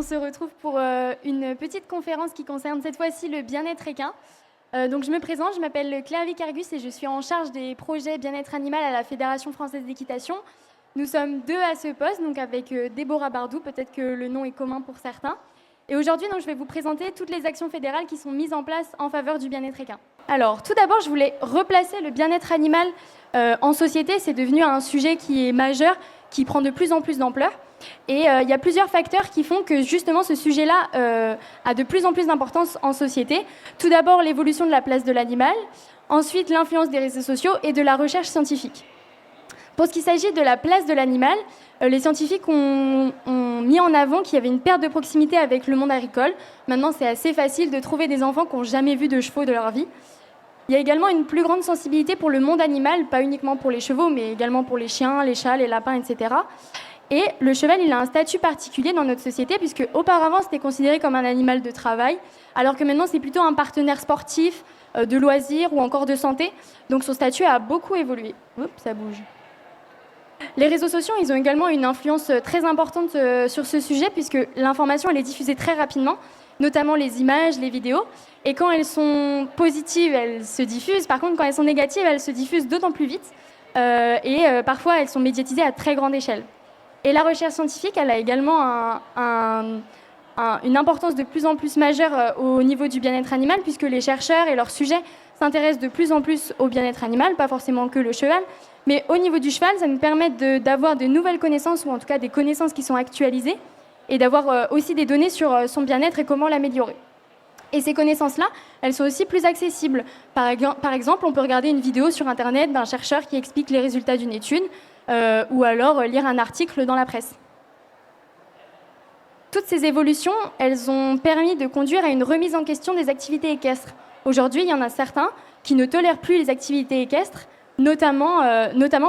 on se retrouve pour une petite conférence qui concerne cette fois-ci le bien-être équin. Donc je me présente, je m'appelle Claire Vicargus et je suis en charge des projets bien-être animal à la Fédération française d'équitation. Nous sommes deux à ce poste, donc avec Déborah Bardou, peut-être que le nom est commun pour certains. Et aujourd'hui, je vais vous présenter toutes les actions fédérales qui sont mises en place en faveur du bien-être équin. Alors, tout d'abord, je voulais replacer le bien-être animal en société. C'est devenu un sujet qui est majeur, qui prend de plus en plus d'ampleur. Et il y a plusieurs facteurs qui font que justement ce sujet-là a de plus en plus d'importance en société. Tout d'abord, l'évolution de la place de l'animal. Ensuite, l'influence des réseaux sociaux et de la recherche scientifique. Pour ce qui s'agit de la place de l'animal, les scientifiques ont mis en avant qu'il y avait une perte de proximité avec le monde agricole. Maintenant, c'est assez facile de trouver des enfants qui n'ont jamais vu de chevaux de leur vie. Il y a également une plus grande sensibilité pour le monde animal, pas uniquement pour les chevaux, mais également pour les chiens, les chats, les lapins, etc. Et le cheval, il a un statut particulier dans notre société, puisque auparavant, c'était considéré comme un animal de travail, alors que maintenant, c'est plutôt un partenaire sportif, de loisirs ou encore de santé. Donc son statut a beaucoup évolué. Oups, ça bouge. Les réseaux sociaux, ils ont également une influence très importante sur ce sujet, puisque l'information, elle est diffusée très rapidement, notamment les images, les vidéos. Et quand elles sont positives, elles se diffusent. Par contre, quand elles sont négatives, elles se diffusent d'autant plus vite. Parfois, elles sont médiatisées à très grande échelle. Et la recherche scientifique, elle a également une importance de plus en plus majeure au niveau du bien-être animal, puisque les chercheurs et leurs sujets s'intéressent de plus en plus au bien-être animal, pas forcément que le cheval. Mais au niveau du cheval, ça nous permet d'avoir de nouvelles connaissances, ou en tout cas des connaissances qui sont actualisées, et d'avoir aussi des données sur son bien-être et comment l'améliorer. Et ces connaissances-là, elles sont aussi plus accessibles. Par exemple, on peut regarder une vidéo sur Internet d'un chercheur qui explique les résultats d'une étude, ou alors lire un article dans la presse. Toutes ces évolutions, elles ont permis de conduire à une remise en question des activités équestres. Aujourd'hui, il y en a certains qui ne tolèrent plus les activités équestres, notamment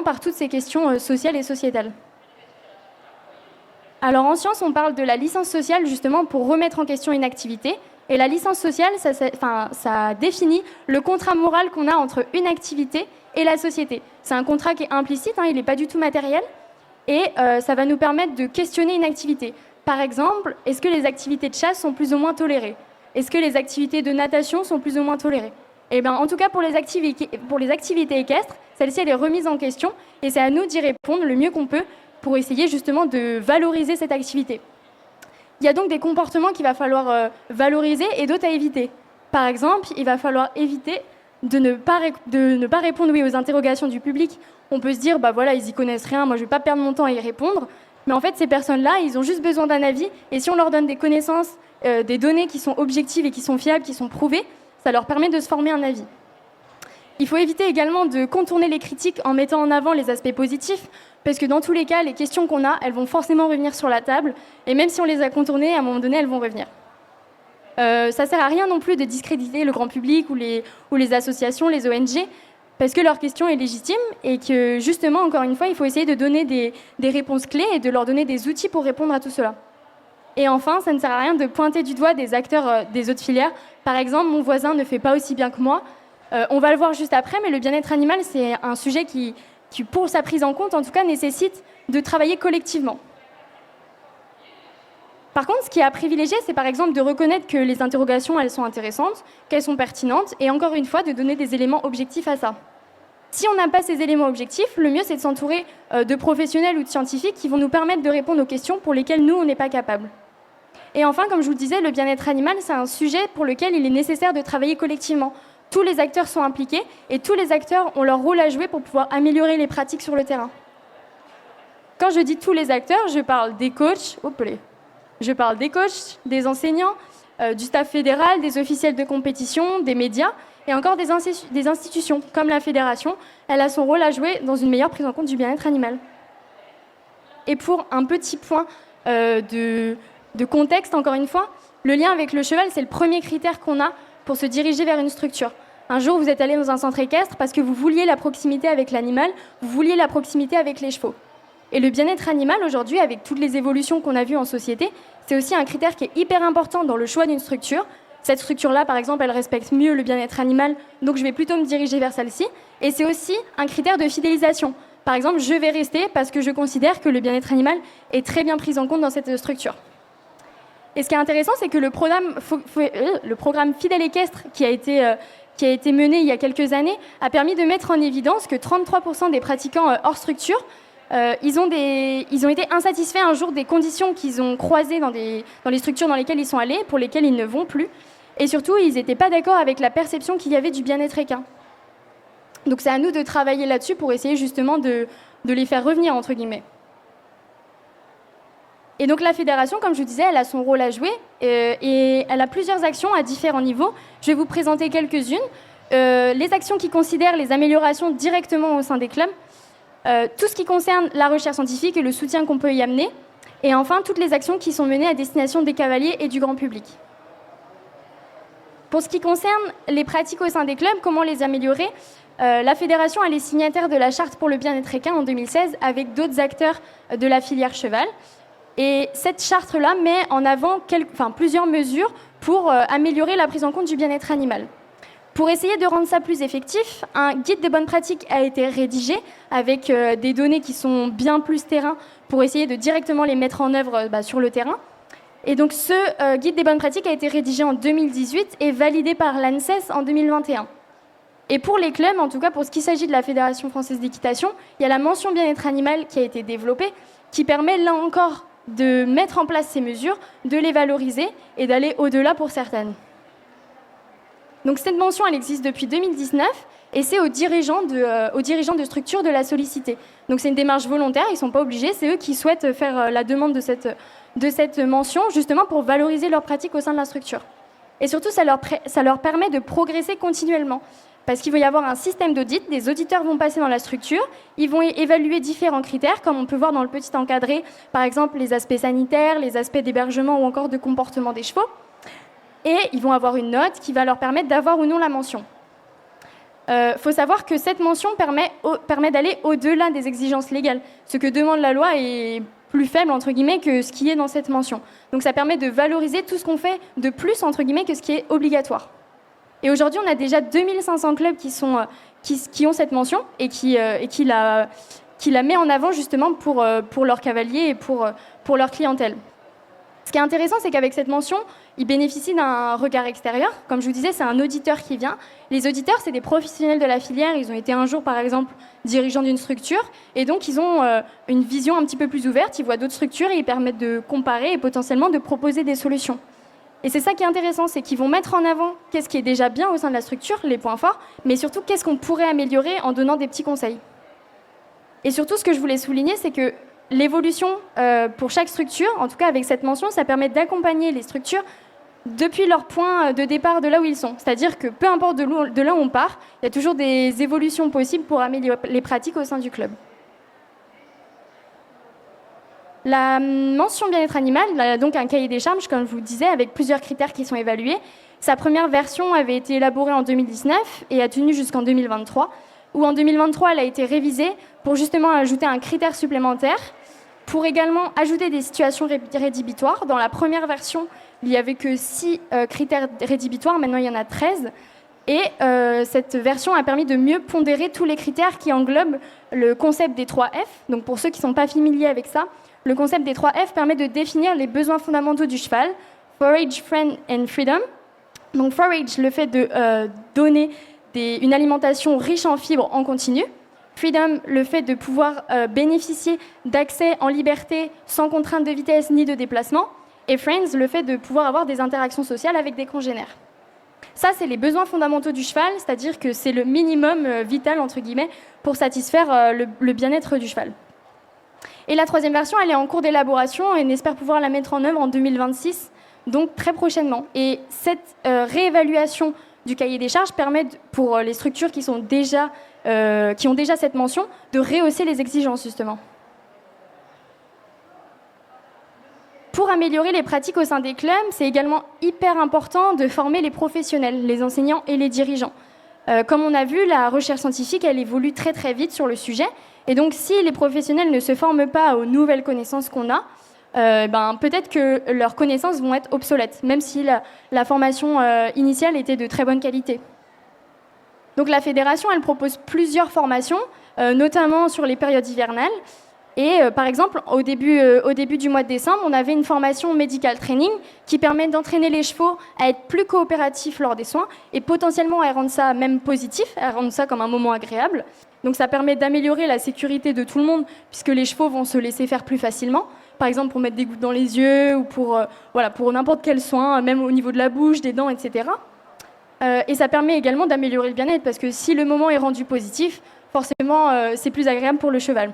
par toutes ces questions sociales et sociétales. Alors en science, on parle de la licence sociale justement pour remettre en question une activité. Et la licence sociale, ça définit le contrat moral qu'on a entre une activité et la société. C'est un contrat qui est implicite, il n'est pas du tout matériel, et ça va nous permettre de questionner une activité. Par exemple, est-ce que les activités de chasse sont plus ou moins tolérées? Est-ce que les activités de natation sont plus ou moins tolérées? Eh bien, en tout cas, pour les activités équestres, celle-ci, elle est remise en question, et c'est à nous d'y répondre le mieux qu'on peut pour essayer justement de valoriser cette activité. Il y a donc des comportements qu'il va falloir valoriser et d'autres à éviter. Par exemple, il va falloir éviter de ne pas répondre aux interrogations du public. On peut se dire, voilà, ils y connaissent rien, moi je ne vais pas perdre mon temps à y répondre. Mais en fait, ces personnes-là, ils ont juste besoin d'un avis. Et si on leur donne des connaissances, des données qui sont objectives et qui sont fiables, qui sont prouvées, ça leur permet de se former un avis. Il faut éviter également de contourner les critiques en mettant en avant les aspects positifs, parce que dans tous les cas, les questions qu'on a, elles vont forcément revenir sur la table, et même si on les a contournées, à un moment donné, elles vont revenir. Ça ne sert à rien non plus de discréditer le grand public ou les associations, les ONG, parce que leur question est légitime, et que justement, encore une fois, il faut essayer de donner des réponses clés et de leur donner des outils pour répondre à tout cela. Et enfin, ça ne sert à rien de pointer du doigt des acteurs des autres filières. Par exemple, mon voisin ne fait pas aussi bien que moi. On va le voir juste après, mais le bien-être animal, c'est un sujet qui, pour sa prise en compte, en tout cas, nécessite de travailler collectivement. Par contre, ce qui est à privilégier, c'est par exemple de reconnaître que les interrogations, elles sont intéressantes, qu'elles sont pertinentes, et encore une fois, de donner des éléments objectifs à ça. Si on n'a pas ces éléments objectifs, le mieux, c'est de s'entourer de professionnels ou de scientifiques qui vont nous permettre de répondre aux questions pour lesquelles nous, on n'est pas capable. Et enfin, comme je vous le disais, le bien-être animal, c'est un sujet pour lequel il est nécessaire de travailler collectivement. Tous les acteurs sont impliqués et tous les acteurs ont leur rôle à jouer pour pouvoir améliorer les pratiques sur le terrain. Quand je dis tous les acteurs, je parle des coachs, des enseignants, du staff fédéral, des officiels de compétition, des médias et encore des institutions comme la fédération. Elle a son rôle à jouer dans une meilleure prise en compte du bien-être animal. Et pour un petit point de contexte, encore une fois, le lien avec le cheval, c'est le premier critère qu'on a pour se diriger vers une structure. Un jour, vous êtes allé dans un centre équestre parce que vous vouliez la proximité avec l'animal, vous vouliez la proximité avec les chevaux. Et le bien-être animal, aujourd'hui, avec toutes les évolutions qu'on a vues en société, c'est aussi un critère qui est hyper important dans le choix d'une structure. Cette structure-là, par exemple, elle respecte mieux le bien-être animal, donc je vais plutôt me diriger vers celle-ci. Et c'est aussi un critère de fidélisation. Par exemple, je vais rester parce que je considère que le bien-être animal est très bien pris en compte dans cette structure. Et ce qui est intéressant, c'est que le programme Fidèle Équestre, qui a été mené il y a quelques années, a permis de mettre en évidence que 33% des pratiquants hors structure, ils ont été insatisfaits un jour des conditions qu'ils ont croisées dans les structures dans lesquelles ils sont allés, pour lesquelles ils ne vont plus. Et surtout, ils n'étaient pas d'accord avec la perception qu'il y avait du bien-être équin. Donc c'est à nous de travailler là-dessus pour essayer justement de les faire revenir, entre guillemets. Et donc la fédération, comme je vous disais, elle a son rôle à jouer et elle a plusieurs actions à différents niveaux. Je vais vous présenter quelques-unes. Les actions qui considèrent les améliorations directement au sein des clubs, tout ce qui concerne la recherche scientifique et le soutien qu'on peut y amener, et enfin toutes les actions qui sont menées à destination des cavaliers et du grand public. Pour ce qui concerne les pratiques au sein des clubs, comment les améliorer, la fédération elle est signataire de la charte pour le bien-être équin en 2016 avec d'autres acteurs de la filière cheval. Et cette charte-là met en avant plusieurs mesures pour améliorer la prise en compte du bien-être animal. Pour essayer de rendre ça plus effectif, un guide des bonnes pratiques a été rédigé avec des données qui sont bien plus terrain pour essayer de directement les mettre en œuvre sur le terrain. Et donc ce guide des bonnes pratiques a été rédigé en 2018 et validé par l'ANSES en 2021. Et pour les clubs, en tout cas pour ce qui s'agit de la Fédération française d'équitation, il y a la mention bien-être animal qui a été développée, qui permet là encore de mettre en place ces mesures, de les valoriser et d'aller au-delà pour certaines. Donc cette mention, elle existe depuis 2019 et c'est aux dirigeants de structure de la solliciter. Donc c'est une démarche volontaire, ils ne sont pas obligés, c'est eux qui souhaitent faire la demande de cette mention justement pour valoriser leurs pratiques au sein de la structure. Et surtout, ça leur permet de progresser continuellement. Parce qu'il va y avoir un système d'audit, des auditeurs vont passer dans la structure, ils vont évaluer différents critères, comme on peut voir dans le petit encadré, par exemple les aspects sanitaires, les aspects d'hébergement ou encore de comportement des chevaux. Et ils vont avoir une note qui va leur permettre d'avoir ou non la mention. Faut savoir que cette mention permet d'aller au-delà des exigences légales. Ce que demande la loi est plus faible, entre guillemets, que ce qui est dans cette mention. Donc ça permet de valoriser tout ce qu'on fait de plus, entre guillemets, que ce qui est obligatoire. Et aujourd'hui, on a déjà 2500 clubs qui ont cette mention et qui la met en avant justement pour leurs cavaliers et pour leur clientèle. Ce qui est intéressant, c'est qu'avec cette mention, ils bénéficient d'un regard extérieur. Comme je vous disais, c'est un auditeur qui vient. Les auditeurs, c'est des professionnels de la filière. Ils ont été un jour, par exemple, dirigeants d'une structure. Et donc, ils ont une vision un petit peu plus ouverte. Ils voient d'autres structures et ils permettent de comparer et potentiellement de proposer des solutions. Et c'est ça qui est intéressant, c'est qu'ils vont mettre en avant qu'est-ce qui est déjà bien au sein de la structure, les points forts, mais surtout qu'est-ce qu'on pourrait améliorer en donnant des petits conseils. Et surtout, ce que je voulais souligner, c'est que l'évolution pour chaque structure, en tout cas avec cette mention, ça permet d'accompagner les structures depuis leur point de départ de là où ils sont. C'est-à-dire que peu importe de là où on part, il y a toujours des évolutions possibles pour améliorer les pratiques au sein du club. La mention bien-être animal, elle a donc un cahier des charges, comme je vous le disais, avec plusieurs critères qui sont évalués. Sa première version avait été élaborée en 2019 et a tenu jusqu'en 2023, où en 2023, elle a été révisée pour justement ajouter un critère supplémentaire, pour également ajouter des situations rédhibitoires. Dans la première version, il n'y avait que 6 critères rédhibitoires, maintenant il y en a 13. Et cette version a permis de mieux pondérer tous les critères qui englobent le concept des 3 F. Donc pour ceux qui ne sont pas familiers avec ça, le concept des 3 F permet de définir les besoins fondamentaux du cheval, forage, friend and freedom. Donc forage, le fait de donner une alimentation riche en fibres en continu. Freedom, le fait de pouvoir bénéficier d'accès en liberté sans contrainte de vitesse ni de déplacement. Et friends, le fait de pouvoir avoir des interactions sociales avec des congénères. Ça, c'est les besoins fondamentaux du cheval, c'est-à-dire que c'est le minimum vital, entre guillemets, pour satisfaire le bien-être du cheval. Et la 3e version, elle est en cours d'élaboration et on espère pouvoir la mettre en œuvre en 2026, donc très prochainement. Et cette réévaluation du cahier des charges permet, pour les structures qui ont déjà cette mention, de rehausser les exigences, justement. Pour améliorer les pratiques au sein des clubs, c'est également hyper important de former les professionnels, les enseignants et les dirigeants. Comme on a vu, la recherche scientifique, elle évolue très très vite sur le sujet. Et donc, si les professionnels ne se forment pas aux nouvelles connaissances qu'on a, peut-être que leurs connaissances vont être obsolètes, même si la formation initiale était de très bonne qualité. Donc la fédération, elle propose plusieurs formations, notamment sur les périodes hivernales. Et par exemple, au début du mois de décembre, on avait une formation medical training qui permet d'entraîner les chevaux à être plus coopératifs lors des soins et potentiellement à rendre ça même positif, à rendre ça comme un moment agréable. Donc ça permet d'améliorer la sécurité de tout le monde puisque les chevaux vont se laisser faire plus facilement. Par exemple, pour mettre des gouttes dans les yeux ou pour n'importe quel soin, même au niveau de la bouche, des dents, etc. Et ça permet également d'améliorer le bien-être parce que si le moment est rendu positif, forcément, c'est plus agréable pour le cheval.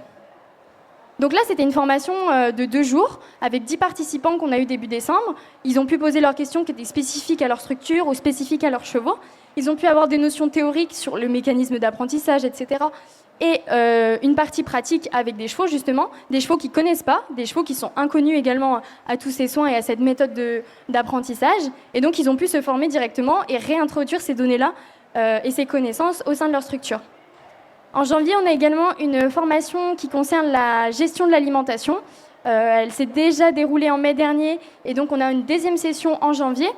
Donc là, c'était une formation de 2 jours avec 10 participants qu'on a eu début décembre. Ils ont pu poser leurs questions qui étaient spécifiques à leur structure ou spécifiques à leurs chevaux. Ils ont pu avoir des notions théoriques sur le mécanisme d'apprentissage, etc. Et une partie pratique avec des chevaux, justement, des chevaux qu'ils ne connaissent pas, des chevaux qui sont inconnus également à tous ces soins et à cette méthode d'apprentissage. Et donc, ils ont pu se former directement et réintroduire ces données-là et ces connaissances au sein de leur structure. En janvier, on a également une formation qui concerne la gestion de l'alimentation. Elle s'est déjà déroulée en mai dernier et donc on a une deuxième session en janvier.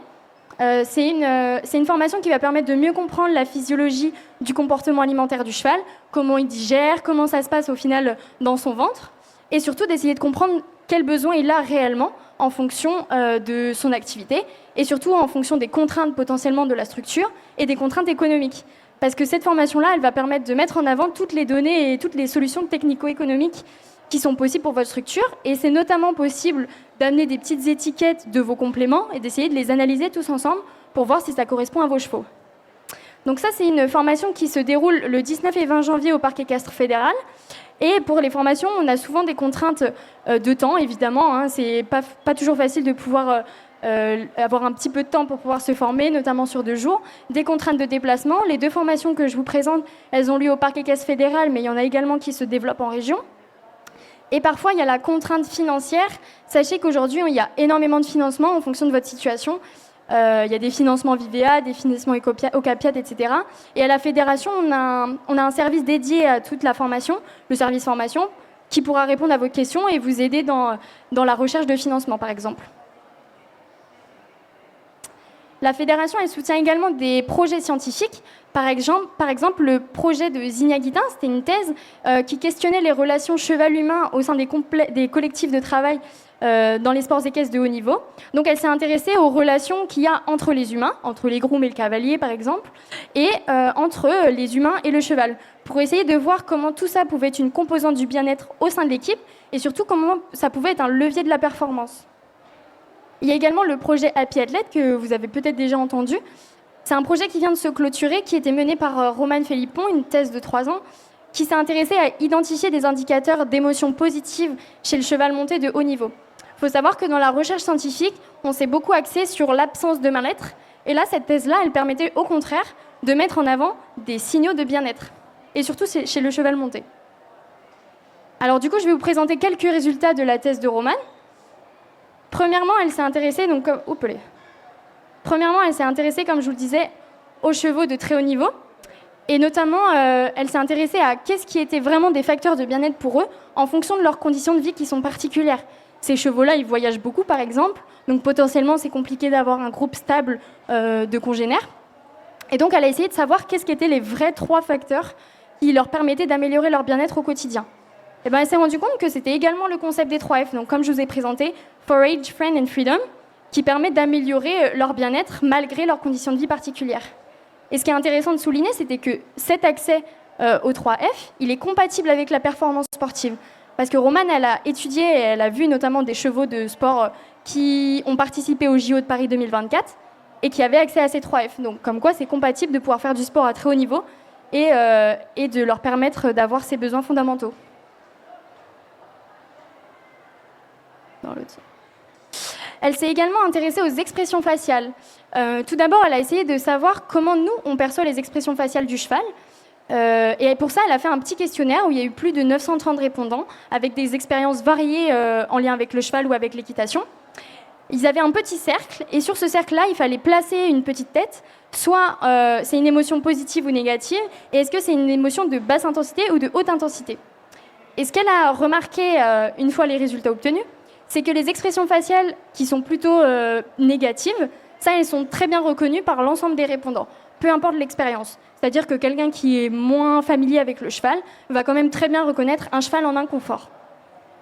C'est une formation qui va permettre de mieux comprendre la physiologie du comportement alimentaire du cheval, comment il digère, comment ça se passe au final dans son ventre, et surtout d'essayer de comprendre quels besoins il a réellement en fonction de son activité et surtout en fonction des contraintes potentiellement de la structure et des contraintes économiques. Parce que cette formation-là, elle va permettre de mettre en avant toutes les données et toutes les solutions technico-économiques qui sont possibles pour votre structure. Et c'est notamment possible d'amener des petites étiquettes de vos compléments et d'essayer de les analyser tous ensemble pour voir si ça correspond à vos chevaux. Donc ça, c'est une formation qui se déroule le 19 et 20 janvier au Parc équestre fédéral. Et pour les formations, on a souvent des contraintes de temps, évidemment. Hein. C'est pas toujours facile de pouvoir avoir un petit peu de temps pour pouvoir se former, notamment sur 2 jours. Des contraintes de déplacement. Les 2 formations que je vous présente, elles ont lieu au Parc équestre fédéral, mais il y en a également qui se développent en région. Et parfois, il y a la contrainte financière. Sachez qu'aujourd'hui, il y a énormément de financement en fonction de votre situation. Il y a des financements Vivea, des financements Ocapiat, etc. Et à la fédération, on a un service dédié à toute la formation, le service formation, qui pourra répondre à vos questions et vous aider dans la recherche de financement, par exemple. La fédération, elle soutient également des projets scientifiques. Par exemple, le projet de Zigna-Guitin, c'était une thèse qui questionnait les relations cheval-humain au sein des collectifs de travail dans les sports équestres de haut niveau. Donc, elle s'est intéressée aux relations qu'il y a entre les humains, entre les grooms et le cavalier, par exemple, et entre les humains et le cheval, pour essayer de voir comment tout ça pouvait être une composante du bien-être au sein de l'équipe, et surtout comment ça pouvait être un levier de la performance. Il y a également le projet Happy Athlete, que vous avez peut-être déjà entendu. C'est un projet qui vient de se clôturer, qui était mené par Romane Philippon, une thèse de 3 ans, qui s'est intéressée à identifier des indicateurs d'émotions positives chez le cheval monté de haut niveau. Il faut savoir que dans la recherche scientifique, on s'est beaucoup axé sur l'absence de mal-être. Et là, cette thèse-là, elle permettait au contraire de mettre en avant des signaux de bien-être. Et surtout chez le cheval monté. Alors du coup, je vais vous présenter quelques résultats de la thèse de Romane. Premièrement, elle s'est intéressée, comme je vous le disais, aux chevaux de très haut niveau. Et notamment, elle s'est intéressée à qu'est-ce qui était vraiment des facteurs de bien-être pour eux en fonction de leurs conditions de vie qui sont particulières. Ces chevaux-là, ils voyagent beaucoup, par exemple. Donc potentiellement, c'est compliqué d'avoir un groupe stable de congénères. Et donc, elle a essayé de savoir qu'est-ce qu'étaient les vrais 3 facteurs qui leur permettaient d'améliorer leur bien-être au quotidien. Et elle s'est rendue compte que c'était également le concept des 3 F, donc comme je vous ai présenté, Forage, Friend and Freedom, qui permet d'améliorer leur bien-être malgré leurs conditions de vie particulières. Et ce qui est intéressant de souligner, c'était que cet accès aux 3 F, il est compatible avec la performance sportive. Parce que Romane, elle a étudié et elle a vu notamment des chevaux de sport qui ont participé au JO de Paris 2024 et qui avaient accès à ces 3 F. Donc comme quoi, c'est compatible de pouvoir faire du sport à très haut niveau et de leur permettre d'avoir ces besoins fondamentaux. Elle s'est également intéressée aux expressions faciales. Tout d'abord, elle a essayé de savoir comment nous, on perçoit les expressions faciales du cheval. Et pour ça, elle a fait un petit questionnaire où il y a eu plus de 930 répondants avec des expériences variées en lien avec le cheval ou avec l'équitation. Ils avaient un petit cercle et sur ce cercle-là, il fallait placer une petite tête. Soit c'est une émotion positive ou négative et est-ce que c'est une émotion de basse intensité ou de haute intensité. Et ce qu'elle a remarqué une fois les résultats obtenus, c'est que les expressions faciales qui sont plutôt négatives, ça, elles sont très bien reconnues par l'ensemble des répondants, peu importe l'expérience. C'est-à-dire que quelqu'un qui est moins familier avec le cheval va quand même très bien reconnaître un cheval en inconfort.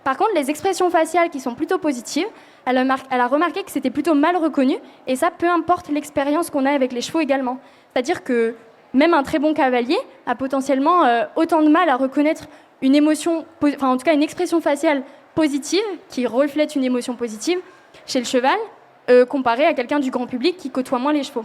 Par contre, les expressions faciales qui sont plutôt positives, elle a remarqué que c'était plutôt mal reconnu, et ça, peu importe l'expérience qu'on a avec les chevaux également. C'est-à-dire que même un très bon cavalier a potentiellement autant de mal à reconnaître une émotion, enfin en tout cas une expression faciale positive, qui reflète une émotion positive, chez le cheval, comparé à quelqu'un du grand public qui côtoie moins les chevaux.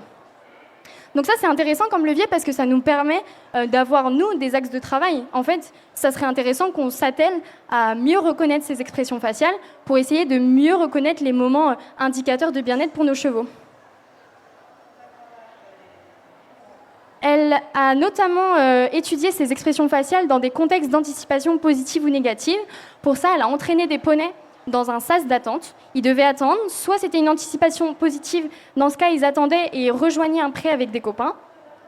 Donc ça, c'est intéressant comme levier parce que ça nous permet d'avoir, nous, des axes de travail. En fait, ça serait intéressant qu'on s'attelle à mieux reconnaître ces expressions faciales pour essayer de mieux reconnaître les moments indicateurs de bien-être pour nos chevaux. Elle a notamment étudié ces expressions faciales dans des contextes d'anticipation positive ou négative. Pour ça, elle a entraîné des poneys dans un sas d'attente. Ils devaient attendre, soit c'était une anticipation positive, dans ce cas, ils attendaient et rejoignaient un pré avec des copains,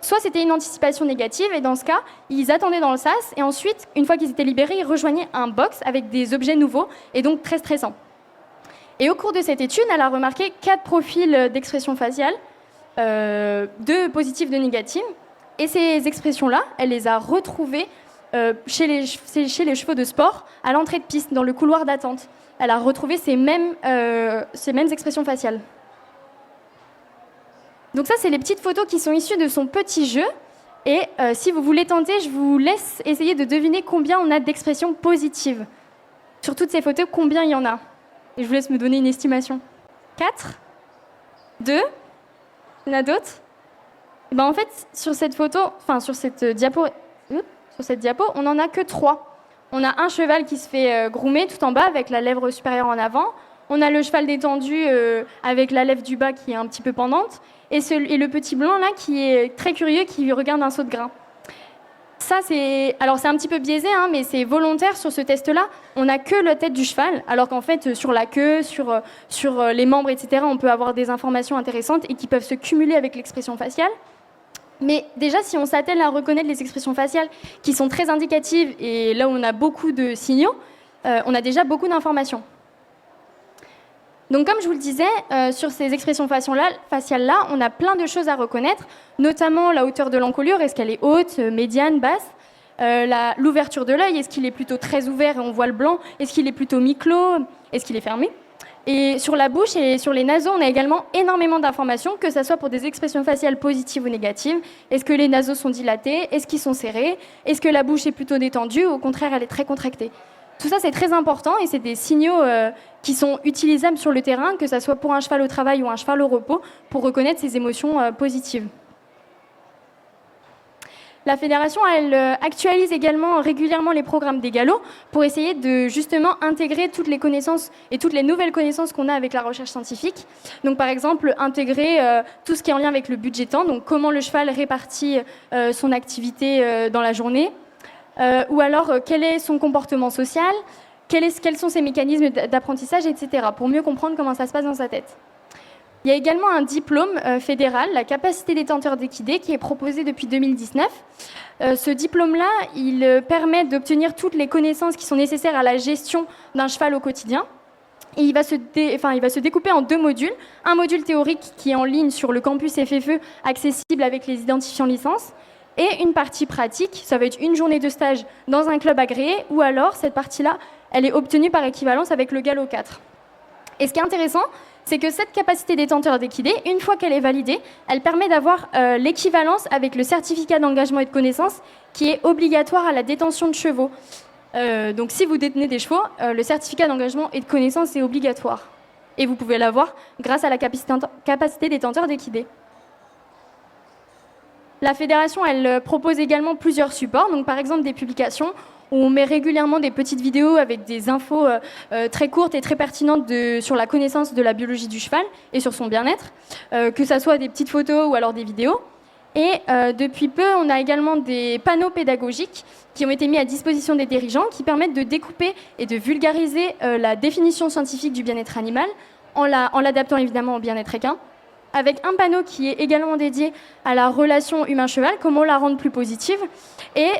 soit c'était une anticipation négative, et dans ce cas, ils attendaient dans le sas, et ensuite, une fois qu'ils étaient libérés, ils rejoignaient un box avec des objets nouveaux, et donc très stressants. Et au cours de cette étude, elle a remarqué 4 profils d'expression faciale, 2 positives, 2 négatives, et ces expressions-là, elle les a retrouvées chez les chevaux de sport, à l'entrée de piste, dans le couloir d'attente. Elle a retrouvé ces mêmes expressions faciales. Donc ça, c'est les petites photos qui sont issues de son petit jeu. Et si vous voulez tenter, je vous laisse essayer de deviner combien on a d'expressions positives. Sur toutes ces photos, combien il y en a? Et je vous laisse me donner une estimation. 4? 2? Il y en a d'autres? Et ben en fait, sur cette photo, enfin sur cette diapo, on n'en a que 3. On a un cheval qui se fait groomer tout en bas avec la lèvre supérieure en avant. On a le cheval détendu avec la lèvre du bas qui est un petit peu pendante. Et le petit blanc là qui est très curieux, qui regarde un seau de grain. Ça, alors c'est un petit peu biaisé, hein, mais c'est volontaire sur ce test-là. On n'a que la tête du cheval, alors qu'en fait, sur la queue, sur les membres, etc., on peut avoir des informations intéressantes et qui peuvent se cumuler avec l'expression faciale. Mais déjà, si on s'attelle à reconnaître les expressions faciales qui sont très indicatives et là où on a beaucoup de signaux, on a déjà beaucoup d'informations. Donc comme je vous le disais, sur ces expressions faciales-là, on a plein de choses à reconnaître, notamment la hauteur de l'encolure, est-ce qu'elle est haute, médiane, basse, l'ouverture de l'œil, est-ce qu'il est plutôt très ouvert et on voit le blanc, est-ce qu'il est plutôt mi-clos, est-ce qu'il est fermé. Et sur la bouche et sur les naseaux, on a également énormément d'informations, que ce soit pour des expressions faciales positives ou négatives. Est-ce que les naseaux sont dilatés? Est-ce qu'ils sont serrés? Est-ce que la bouche est plutôt détendue ou au contraire, elle est très contractée? Tout ça, c'est très important et c'est des signaux qui sont utilisables sur le terrain, que ce soit pour un cheval au travail ou un cheval au repos, pour reconnaître ces émotions positives. La fédération, elle actualise également régulièrement les programmes des galops pour essayer de justement intégrer toutes les connaissances et toutes les nouvelles connaissances qu'on a avec la recherche scientifique. Donc par exemple, intégrer tout ce qui est en lien avec le budget temps, donc comment le cheval répartit son activité dans la journée, ou alors quel est son comportement social, quels sont ses mécanismes d'apprentissage, etc., pour mieux comprendre comment ça se passe dans sa tête. Il y a également un diplôme fédéral, la capacité détenteur d'équidés, qui est proposé depuis 2019. Ce diplôme-là, il permet d'obtenir toutes les connaissances qui sont nécessaires à la gestion d'un cheval au quotidien. Et il va se découper en 2 modules. Un module théorique qui est en ligne sur le campus FFE, accessible avec les identifiants licence. Et une partie pratique, ça va être une journée de stage dans un club agréé, ou alors cette partie-là, elle est obtenue par équivalence avec le galop 4. Et ce qui est intéressant, c'est que cette capacité détenteur d'équidés, une fois qu'elle est validée, elle permet d'avoir l'équivalence avec le certificat d'engagement et de connaissance qui est obligatoire à la détention de chevaux. Donc si vous détenez des chevaux, le certificat d'engagement et de connaissance est obligatoire. Et vous pouvez l'avoir grâce à la capacité détenteur d'équidés. La fédération, elle propose également plusieurs supports, donc par exemple des publications où on met régulièrement des petites vidéos avec des infos très courtes et très pertinentes sur la connaissance de la biologie du cheval et sur son bien-être, que ce soit des petites photos ou alors des vidéos. Et depuis peu, on a également des panneaux pédagogiques qui ont été mis à disposition des dirigeants qui permettent de découper et de vulgariser la définition scientifique du bien-être animal en l'adaptant évidemment au bien-être équin, avec un panneau qui est également dédié à la relation humain-cheval, comment la rendre plus positive, et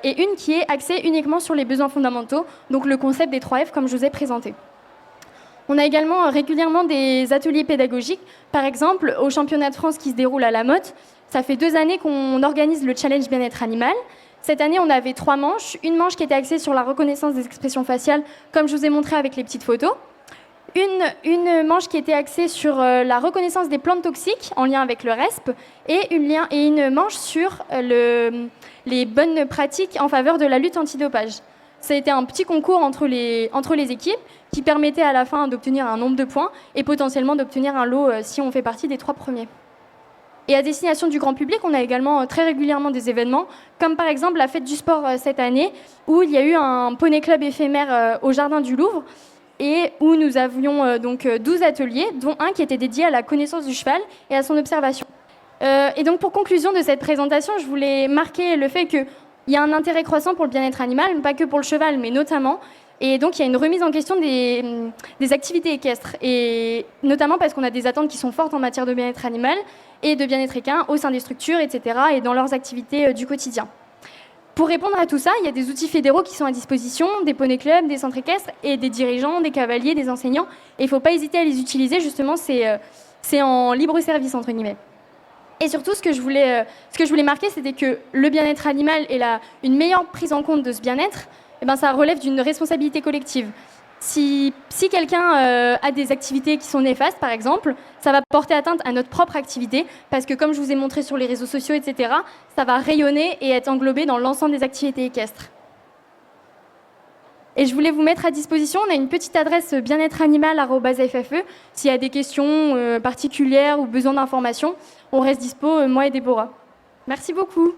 une qui est axée uniquement sur les besoins fondamentaux, donc le concept des 3 F comme je vous ai présenté. On a également régulièrement des ateliers pédagogiques, par exemple au championnat de France qui se déroule à La Motte. Ça fait 2 années qu'on organise le challenge bien-être animal. Cette année, on avait 3 manches. Une manche qui était axée sur la reconnaissance des expressions faciales, comme je vous ai montré avec les petites photos. Une manche qui était axée sur la reconnaissance des plantes toxiques en lien avec le RESP et une manche sur les bonnes pratiques en faveur de la lutte antidopage. Ça a été un petit concours entre les équipes qui permettait à la fin d'obtenir un nombre de points et potentiellement d'obtenir un lot si on fait partie des 3 premiers. Et à destination du grand public, on a également très régulièrement des événements, comme par exemple la fête du sport cette année, où il y a eu un poney club éphémère au Jardin du Louvre, et où nous avions donc 12 ateliers, dont un qui était dédié à la connaissance du cheval et à son observation. Et donc pour conclusion de cette présentation, je voulais marquer le fait qu'il y a un intérêt croissant pour le bien-être animal, pas que pour le cheval, mais notamment. Et donc il y a une remise en question des activités équestres, et notamment parce qu'on a des attentes qui sont fortes en matière de bien-être animal et de bien-être équin au sein des structures, etc., et dans leurs activités du quotidien. Pour répondre à tout ça, il y a des outils fédéraux qui sont à disposition, des poney clubs, des centres équestres, et des dirigeants, des cavaliers, des enseignants. Et il ne faut pas hésiter à les utiliser, justement, c'est en libre service, entre guillemets. Et surtout, ce que je voulais marquer, c'était que le bien-être animal et une meilleure prise en compte de ce bien-être, ça relève d'une responsabilité collective. Si quelqu'un a des activités qui sont néfastes, par exemple, ça va porter atteinte à notre propre activité, parce que comme je vous ai montré sur les réseaux sociaux, etc., ça va rayonner et être englobé dans l'ensemble des activités équestres. Et je voulais vous mettre à disposition, on a une petite adresse bien-être-animal@ffe. S'il y a des questions particulières ou besoin d'informations, on reste dispo, moi et Déborah. Merci beaucoup.